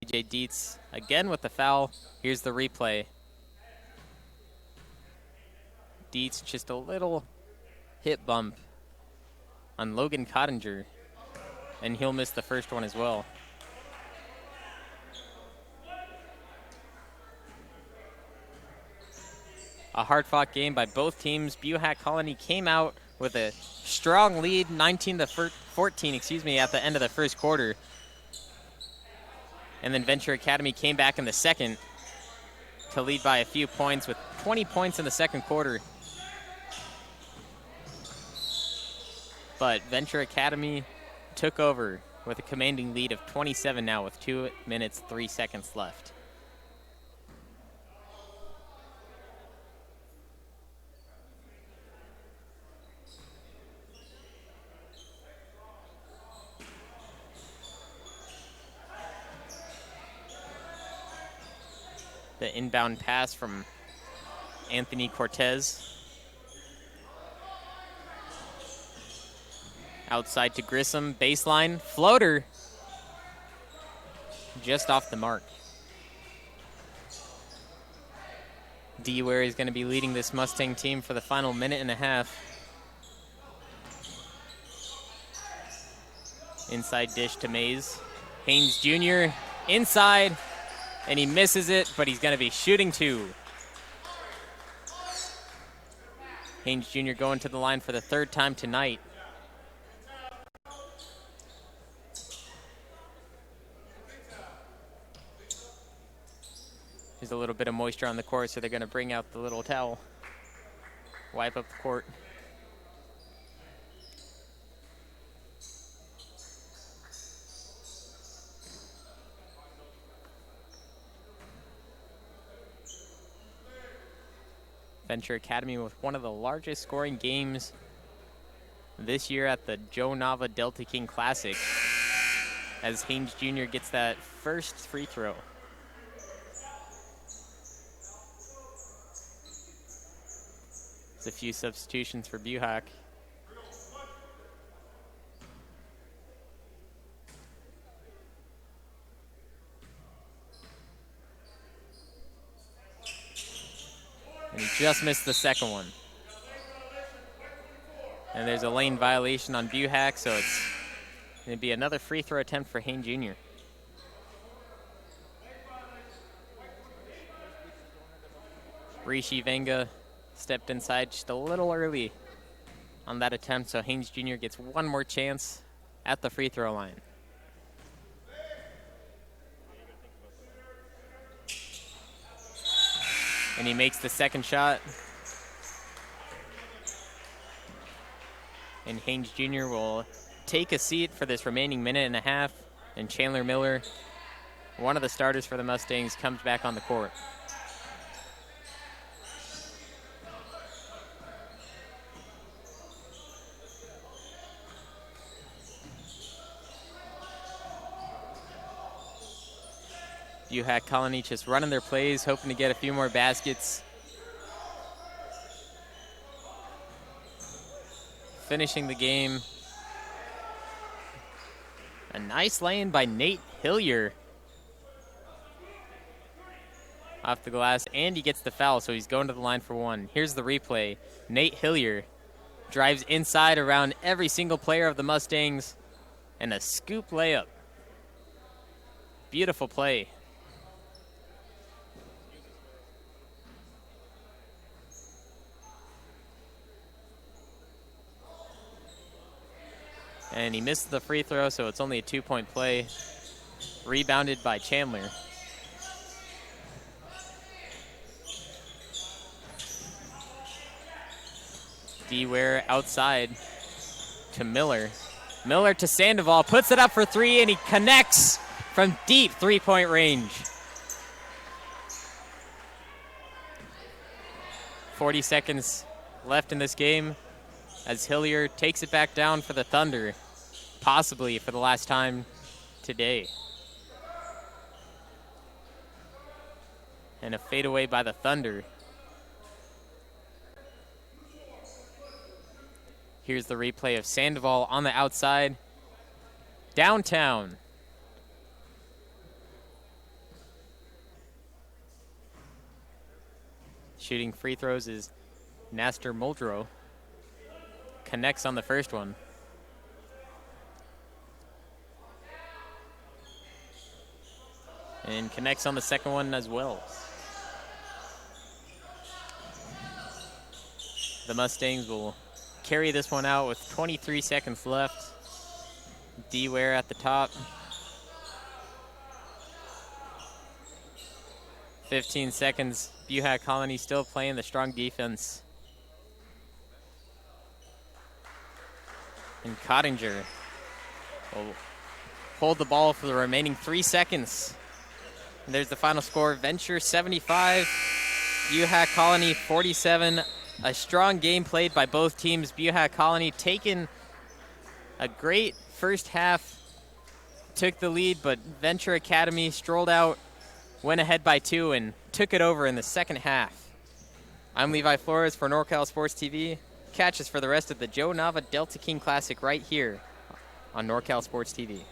A.J. Dietz again with the foul. Here's the replay. Dietz just a little hip bump on Logan Cottinger, and he'll miss the first one as well. A hard-fought game by both teams. Buhach Colony came out with a strong lead, 19-14, at the end of the first quarter. And then Venture Academy came back in the second to lead by a few points with 20 points in the second quarter. But Venture Academy took over with a commanding lead of 27 now with 2 minutes, 3 seconds left. The inbound pass from Anthony Cortez. Outside to Grissom, baseline, floater. Just off the mark. D. Ware is going to be leading this Mustang team for the final minute and a half. Inside dish to Mays. Haynes Jr. inside, and he misses it, but he's going to be shooting two. Haynes Jr. going to the line for the third time tonight. There's a little bit of moisture on the court, so they're going to bring out the little towel, wipe up the court. Venture Academy with one of the largest scoring games this year at the Joe Nava Delta King Classic, as Haynes Jr. gets that first free throw. There's a few substitutions for Buhach. And he just missed the second one. And there's a lane violation on Buhach, so it's going to be another free throw attempt for Haynes Jr. Rishi Venga stepped inside just a little early on that attempt, so Haynes Jr. gets one more chance at the free throw line. And he makes the second shot. And Haynes Jr. will take a seat for this remaining minute and a half. And Chandler Miller, one of the starters for the Mustangs, comes back on the court. Buhach Colony just running their plays, hoping to get a few more baskets. Finishing the game. A nice lane by Nate Hillier. Off the glass, and he gets the foul, so he's going to the line for one. Here's the replay. Nate Hillier drives inside around every single player of the Mustangs, and a scoop layup. Beautiful play. And he missed the free throw, so it's only a 2-point play. Rebounded by Chandler. D. Ware outside to Miller. Miller to Sandoval, puts it up for three, and he connects from deep three-point range. 40 seconds left in this game as Hillier takes it back down for the Thunder, possibly for the last time today. And a fadeaway by the Thunder. Here's the replay of Sandoval on the outside. Downtown. Shooting free throws is Nasser Muldrow. Connects on the first one. And connects on the second one as well. The Mustangs will carry this one out with 23 seconds left. D. Ware at the top. 15 seconds. Buhach Colony still playing the strong defense. And Cottinger will hold the ball for the remaining 3 seconds. And there's the final score. Venture 75, Buhach Colony 47. A strong game played by both teams. Buhach Colony taking a great first half, took the lead, but Venture Academy strolled out, went ahead by 2, and took it over in the second half. I'm Levi Flores for NorCal Sports TV. Catch us for the rest of the Joe Nava Delta King Classic right here on NorCal Sports TV.